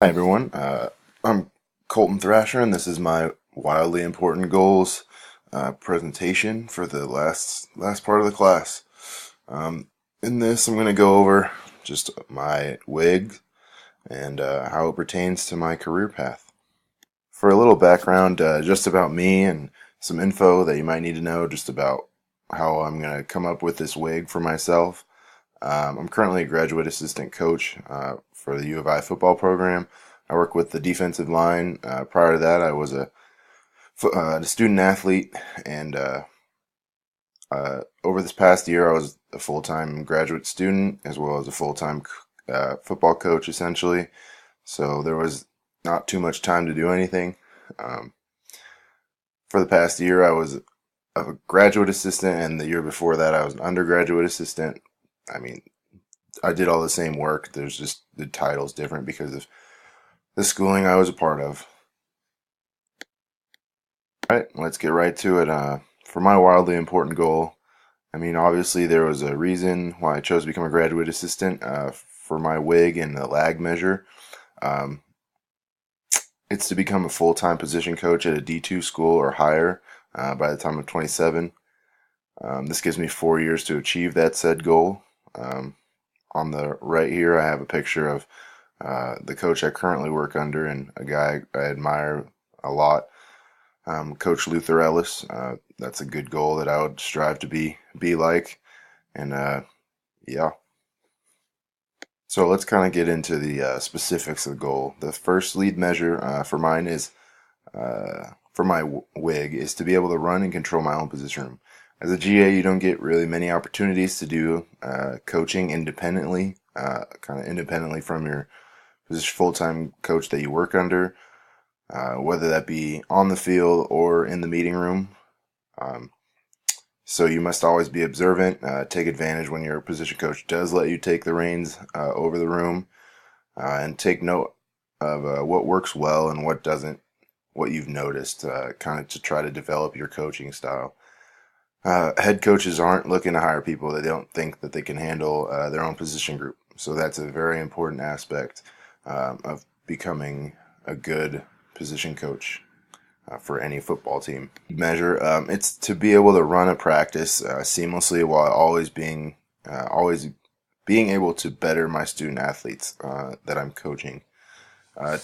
Hi everyone, I'm Colton Thrasher, and this is my wildly important goals presentation for the last part of the class. Um, in this, I'm going to go over just my WIG and how it pertains to my career path. For a little background, just about me and some info that you might need to know just about how I'm going to come up with this WIG for myself. I'm currently a graduate assistant coach for the U of I football program. I work with the defensive line. Prior to that, I was a student athlete, and over this past year, I was a full-time graduate student as well as a full-time football coach, essentially. So there was not too much time to do anything. Um, for the past year, I was a graduate assistant, and the year before that, I was an undergraduate assistant. I mean, I did all the same work. There's just the titles different because of the schooling I was a part of. All right, let's get right to it. For my wildly important goal, I mean, obviously there was a reason why I chose to become a graduate assistant for my WIG and the lag measure. Um, it's to become a full-time position coach at a D2 school or higher by the time I'm 27. This gives me 4 years to achieve that said goal. On the right here, I have a picture of the coach I currently work under and a guy I admire a lot, Coach Luther Ellis. That's a good goal that I would strive to be like, and yeah. So let's kind of get into the specifics of the goal. The first lead measure for mine is for my WIG is to be able to run and control my own position room. As a GA, you don't get really many opportunities to do coaching independently, kind of independently from your full-time coach that you work under, whether that be on the field or in the meeting room. Um, so you must always be observant, take advantage when your position coach does let you take the reins over the room, and take note of what works well and what doesn't, what you've noticed, kind of to try to develop your coaching style. Head coaches aren't looking to hire people that they don't think that they can handle their own position group. So that's a very important aspect of becoming a good position coach for any football team. Measure it's to be able to run a practice seamlessly while always being able to better my student athletes that I'm coaching.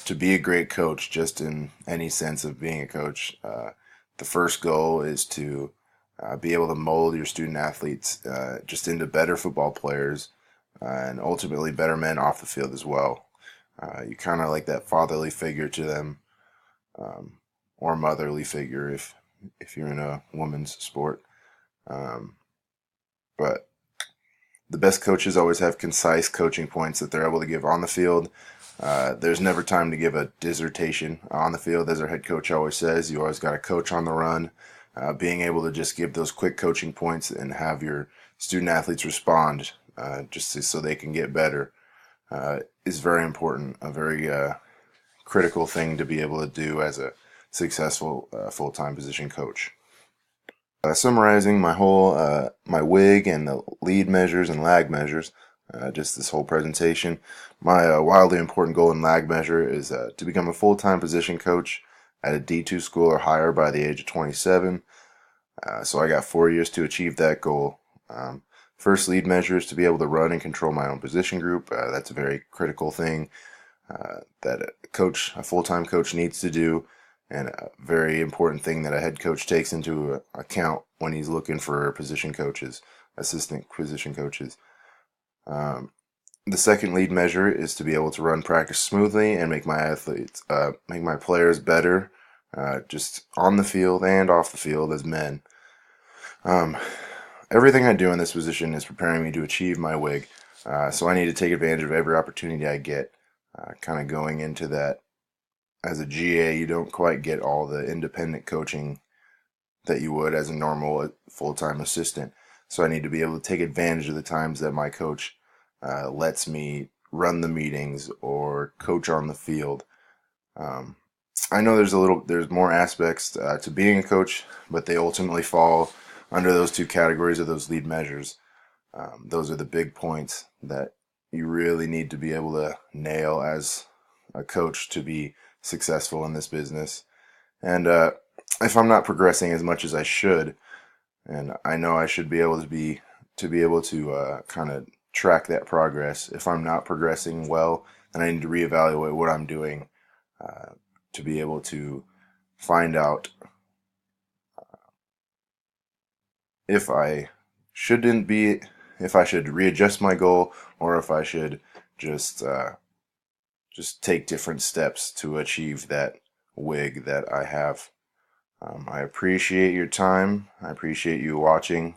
To be a great coach, just in any sense of being a coach, the first goal is to be able to mold your student athletes just into better football players and ultimately better men off the field as well. You kind of like that fatherly figure to them, um, or motherly figure if you're in a woman's sport. Um, but the best coaches always have concise coaching points that they're able to give on the field. There's never time to give a dissertation on the field, as our head coach always says. You always got to coach on the run. Being able to just give those quick coaching points and have your student athletes respond so they can get better is very important. A very critical thing to be able to do as a successful full-time position coach. Summarizing my whole my WIG and the lead measures and lag measures, just this whole presentation. My wildly important goal in lag measure is to become a full-time position coach at a D2 school or higher by the age of 27. So I got 4 years to achieve that goal. First lead measure is to be able to run and control my own position group. That's a very critical thing that a full-time coach needs to do, and a very important thing that a head coach takes into account when he's looking for position coaches, assistant position coaches. Um, the second lead measure is to be able to run practice smoothly and make my players better, just on the field and off the field as men. Um, Everything I do in this position is preparing me to achieve my WIG, so I need to take advantage of every opportunity I get. Kind of going into that as a GA, you don't quite get all the independent coaching that you would as a normal full-time assistant. So I need to be able to take advantage of the times that my coach lets me run the meetings or coach on the field. Um, I know there's more aspects to being a coach, but they ultimately fall under those two categories of those lead measures. Those are the big points that you really need to be able to nail as a coach to be successful in this business. And if I'm not progressing as much as I should, and I know I should be able to kind of track that progress. If I'm not progressing well, then I need to reevaluate what I'm doing to be able to find out if I shouldn't be, if I should readjust my goal, or if I should just just take different steps to achieve that WIG that I have. I appreciate your time. I appreciate you watching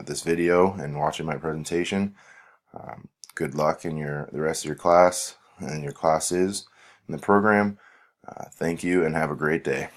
this video and watching my presentation. Good luck in the rest of your class and your classes in the program. Thank you and have a great day.